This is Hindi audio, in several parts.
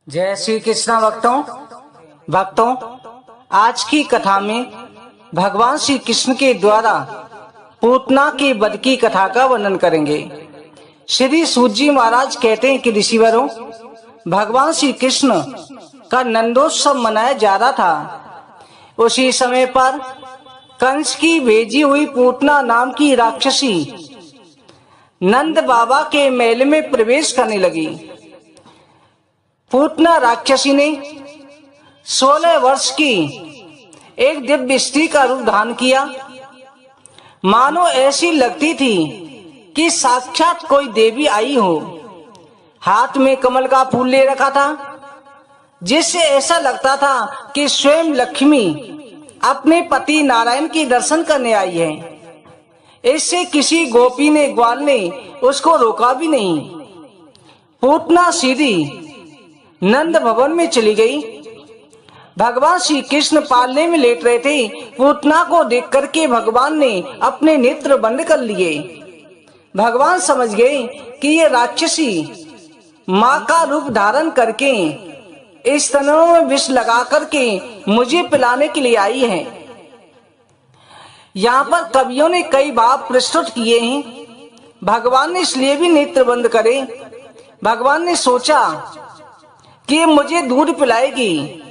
जय श्री कृष्ण भक्तों, आज की कथा में भगवान श्री कृष्ण के द्वारा पूतना के वध की कथा का वर्णन करेंगे। श्री सूत जी महाराज कहते हैं कि ऋषिवरों, भगवान श्री कृष्ण का नंदोत्सव मनाया जा रहा था। उसी समय पर कंस की भेजी हुई पूतना नाम की राक्षसी नंद बाबा के महल में प्रवेश करने लगी। पूतना राक्षसी ने 16 वर्ष की एक दिव्य स्त्री का रूप धारण किया। मानो ऐसी लगती थी कि साक्षात कोई देवी आई हो। हाथ में कमल का फूल ले रखा था, जिससे ऐसा लगता था कि स्वयं लक्ष्मी अपने पति नारायण के दर्शन करने आई है। इससे किसी गोपी ने ग्वाल ने उसको रोका भी नहीं। पूतना सीधी नंद भवन में चली गई। भगवान श्री कृष्ण पालने में लेट रहे थे। पूतना को देख करके भगवान ने अपने नेत्र बंद कर लिए। भगवान समझ गए कि ये राक्षसी माँ का रूप धारण करके स्तनों में विष लगा करके मुझे पिलाने के लिए आई है। यहाँ पर कवियों ने कई भाव प्रस्तुत किए हैं। भगवान ने इसलिए भी नेत्र बंद करे। भगवान ने सोचा कि मुझे दूध पिलाएगी,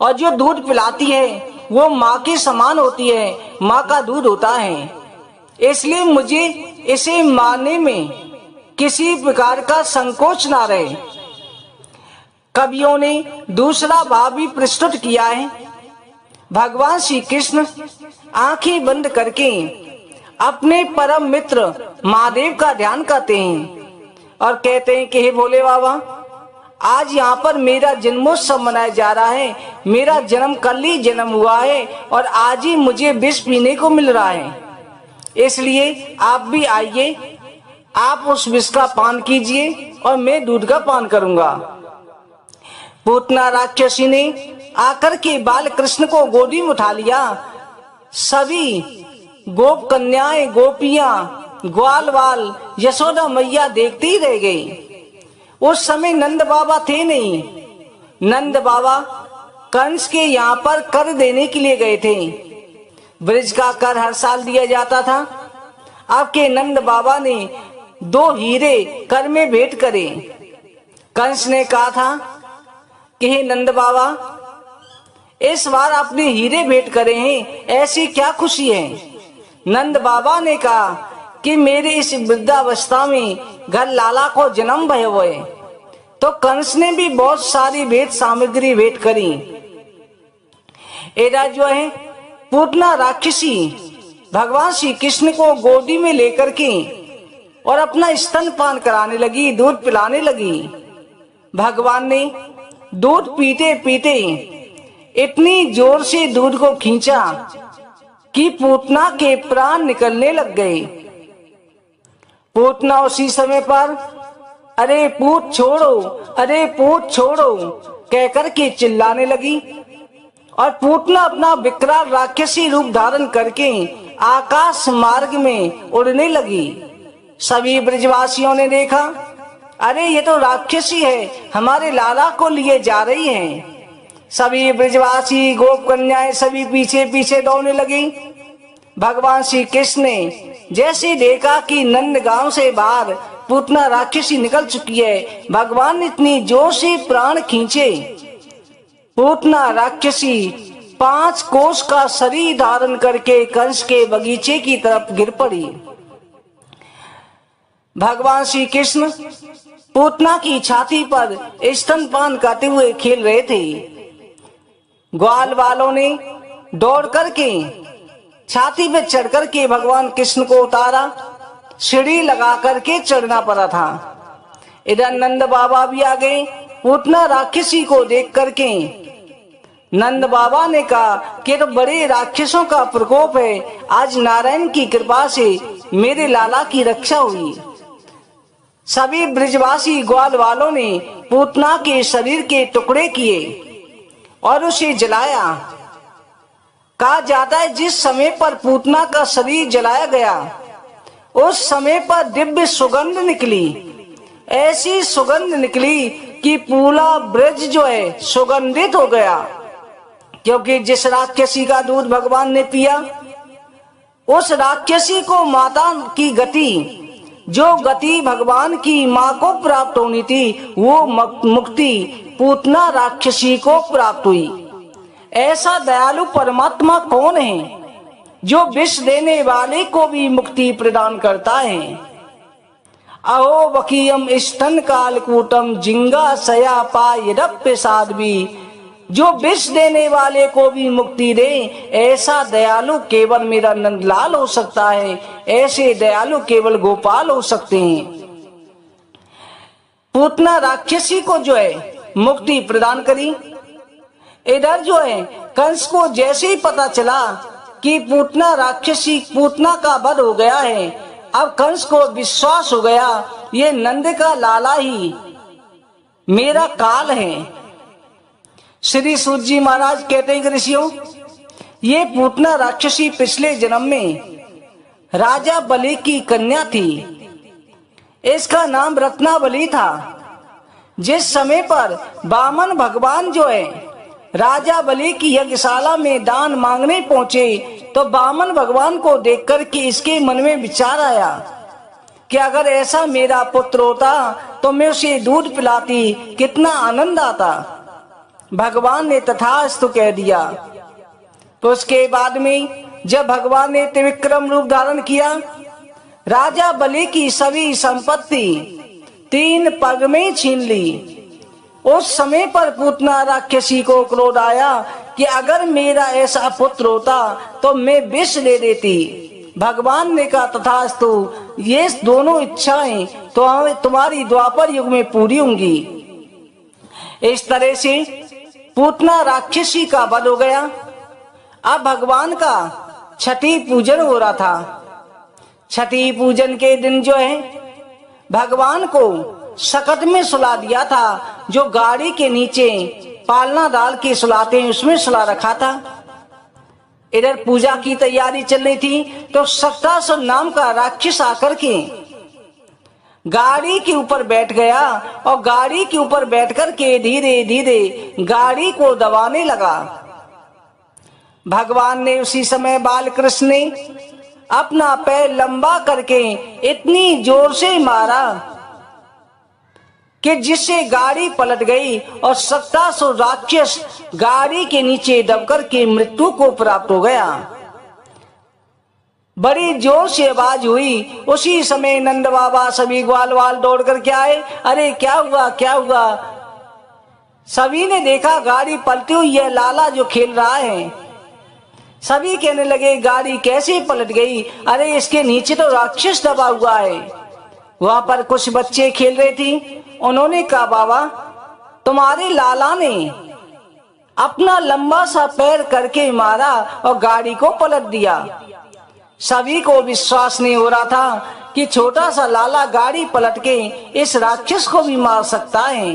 और जो दूध पिलाती है वो माँ के समान होती है, माँ का दूध होता है। इसलिए मुझे इसे मानने में किसी प्रकार का संकोच ना रहे। कवियों ने दूसरा भाव भी प्रस्तुत किया है। भगवान श्री कृष्ण आंखें बंद करके अपने परम मित्र महादेव का ध्यान करते हैं और कहते हैं कि हे भोले बाबा, आज यहाँ पर मेरा जन्मोत्सव मनाया जा रहा है। मेरा जन्म कल ही जन्म हुआ है और आज ही मुझे विष पीने को मिल रहा है। इसलिए आप भी आइए, आप उस विष का पान कीजिए और मैं दूध का पान करूंगा। पूतना राक्षसी ने आकर के बाल कृष्ण को गोदी में उठा लिया। सभी गोप कन्याएं, गोपियां, ग्वाल वाल, यशोदा मैया देखती ही रह गई। उस समय नंद बाबा थे नहीं। नंद बाबा कंस के यहाँ पर कर देने के लिए गए थे। ब्रज का कर हर साल दिया जाता था। आपके नंद बाबा ने 2 हीरे कर में भेंट करे। कंस ने कहा था कि हे नंद बाबा, इस बार आपने हीरे भेंट करे हैं, ऐसी क्या खुशी है? नंद बाबा ने कहा कि मेरे इस वृद्धावस्था में घर लाला को जन्म भय हुए। तो कंस ने भी बहुत सारी भेंट सामग्री भेंट करी। एरा जो है पूतना राक्षसी भगवान श्री कृष्ण को गोदी में लेकर के और अपना स्तनपान कराने लगी, दूध पिलाने लगी। भगवान ने दूध पीते पीते इतनी जोर से दूध को खींचा कि पूतना के प्राण निकलने लग गए। पूतना उसी समय पर अरे पूत छोड़ो, अरे पूत छोड़ो कहकर के चिल्लाने लगी। और पूतना अपना विकराल राक्षसी रूप धारण करके आकाश मार्ग में उड़ने लगी। सभी ब्रजवासियों ने देखा, अरे ये तो राक्षसी है, हमारे लाला को लिए जा रही है। सभी ब्रजवासी, गोप कन्याएं सभी पीछे पीछे दौड़ने लगी। भगवान श्री कृष्ण ने जैसे देखा कि नंद गांव से बाहर पूतना राक्षसी निकल चुकी है, भगवान ने इतनी जोर से प्राण खींचे। पूतना राक्षसी 5 कोस का शरीर धारण करके कंस के बगीचे की तरफ गिर पड़ी। भगवान श्री कृष्ण पूतना की छाती पर स्तनपान करते हुए खेल रहे थे। ग्वाल वालों ने दौड़ करके छाती पे चढ़ करके भगवान कृष्ण को उतारा। सीढ़ी लगा करके चढ़ना पड़ा था। इधर नंद बाबा भी आ गए। पूतना राक्षसी को देख करके नंद बाबा ने कहा कि तो बड़े राक्षसों का प्रकोप है, आज नारायण की कृपा से मेरे लाला की रक्षा हुई। सभी ब्रजवासी ग्वाल वालों ने पूतना के शरीर के टुकड़े किए और उसे जलाया। कहा जाता है जिस समय पर पूतना का शरीर जलाया गया, उस समय पर दिव्य सुगंध निकली। ऐसी सुगंध निकली कि पूरा ब्रज जो है सुगंधित हो गया, क्योंकि जिस राक्षसी का दूध भगवान ने पिया, उस राक्षसी को माता की गति, जो गति भगवान की माँ को प्राप्त होनी थी, वो मुक्ति पूतना राक्षसी को प्राप्त हुई। ऐसा दयालु परमात्मा कौन है जो विष देने वाले को भी मुक्ति प्रदान करता है। अहो वकीयम स्तन कालकूटम जिंगा सया पायरप्य साध्वी, जो विष देने वाले को भी मुक्ति दे, ऐसा दयालु केवल मेरा नंदलाल हो सकता है, ऐसे दयालु केवल गोपाल हो सकते हैं। पूतना राक्षसी को जो है मुक्ति प्रदान करी। इधर जो है कंस को जैसे ही पता चला कि पूतना राक्षसी, पूतना का वध हो गया है, अब कंस को विश्वास हो गया ये नंद का लाला ही मेरा काल है। श्री सूत जी महाराज कहते हैं कि ऋषियों, ये पूतना राक्षसी पिछले जन्म में राजा बलि की कन्या थी। इसका नाम रत्नावली था। जिस समय पर वामन भगवान जो है राजा बलि की यज्ञशाला में दान मांगने पहुंचे, तो वामन भगवान को देखकर के इसके मन में विचार आया कि अगर ऐसा मेरा पुत्र होता तो मैं उसे दूध पिलाती, कितना आनंद आता। भगवान ने तथास्तु कह दिया। तो उसके बाद में जब भगवान ने त्रिविक्रम रूप धारण किया, राजा बलि की सभी संपत्ति 3 पग में छीन ली। उस समय पर पूतना राक्षसी को क्रोध आया कि अगर मेरा ऐसा पुत्र होता तो मैं विष ले देती। भगवान ने कहा तथास्तु, ये दोनों इच्छाएं तो तुम्हारी द्वापर युग में पूरी होंगी। इस तरह से पूतना राक्षसी का वध हो गया। अब भगवान का छठी पूजन हो रहा था। छठी पूजन के दिन जो है भगवान को सकट में सुला दिया था, जो गाड़ी के नीचे पालना डाल के सुलाते हैं उसमें सुला रखा था। इधर पूजा की तैयारी चल रही थी तो सक्तासुर नाम का राक्षस आकर के गाड़ी के ऊपर बैठ गया और गाड़ी के ऊपर बैठकर के धीरे धीरे गाड़ी को दबाने लगा। भगवान ने उसी समय बाल कृष्ण ने अपना पैर लंबा करके इतनी जोर से मारा कि जिससे गाड़ी पलट गई और सक्तासुर राक्षस गाड़ी के नीचे दबकर के मृत्यु को प्राप्त हो गया। बड़ी जोर से आवाज हुई। उसी समय नंद बाबा सभी ग्वाल वाल दौड़ कर के आए। अरे क्या हुआ, क्या हुआ? सभी ने देखा गाड़ी पलटी हुई है, लाला जो खेल रहा है। सभी कहने लगे गाड़ी कैसे पलट गई? अरे इसके नीचे तो राक्षस दबा हुआ है। वहां पर कुछ बच्चे खेल रहे थे। उन्होंने कहा बाबा, तुम्हारे लाला ने अपना लंबा सा पैर करके मारा और गाड़ी को पलट दिया। सभी को विश्वास नहीं हो रहा था कि छोटा सा लाला गाड़ी पलट के इस राक्षस को भी मार सकता है।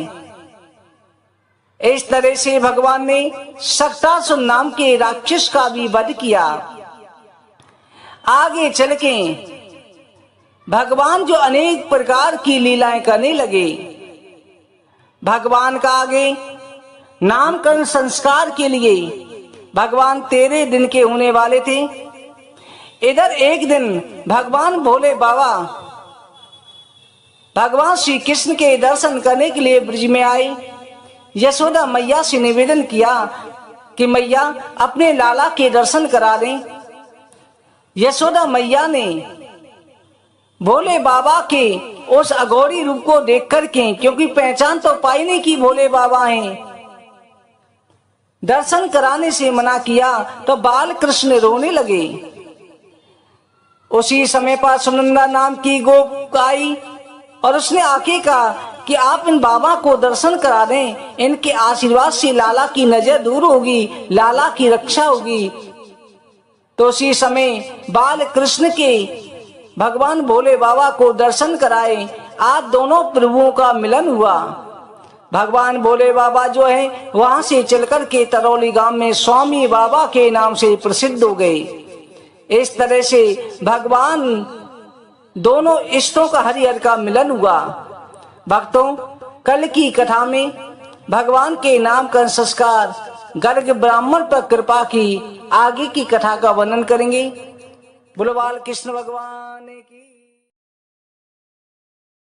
इस तरह से भगवान ने सक्तासुर नाम के राक्षस का भी वध किया। आगे चल के भगवान जो अनेक प्रकार की लीलाएं करने लगे। भगवान का आगे नामकरण संस्कार के लिए भगवान 13 दिन के होने वाले थे। इधर एक दिन भगवान भोले बाबा भगवान श्री कृष्ण के दर्शन करने के लिए ब्रज में आए। यशोदा मैया से निवेदन किया कि मैया अपने लाला के दर्शन करा दें। यशोदा मैया ने भोले बाबा के उस अघोरी रूप को देख करके, क्योंकि पहचान तो पाई नहीं कि भोले बाबा हैं, दर्शन कराने से मना किया तो बाल कृष्ण रोने लगे। उसी समय पर सुनंदा नाम की गोप आई और उसने आके कहा कि आप इन बाबा को दर्शन करा दें, इनके आशीर्वाद से लाला की नजर दूर होगी, लाला की रक्षा होगी। तो उसी समय बाल कृष्ण के भगवान भोले बाबा को दर्शन कराए। आज दोनों प्रभुओं का मिलन हुआ। भगवान भोले बाबा जो है वहां से चलकर के तरौली गांव में स्वामी बाबा के नाम से प्रसिद्ध हो गए। इस तरह से भगवान दोनों इष्टों का हरिहर का मिलन हुआ। भक्तों, कल की कथा में भगवान के नामकरण संस्कार गर्ग ब्राह्मण पर कृपा की आगे की कथा का वर्णन करेंगे। बोलो बाल कृष्ण भगवान की।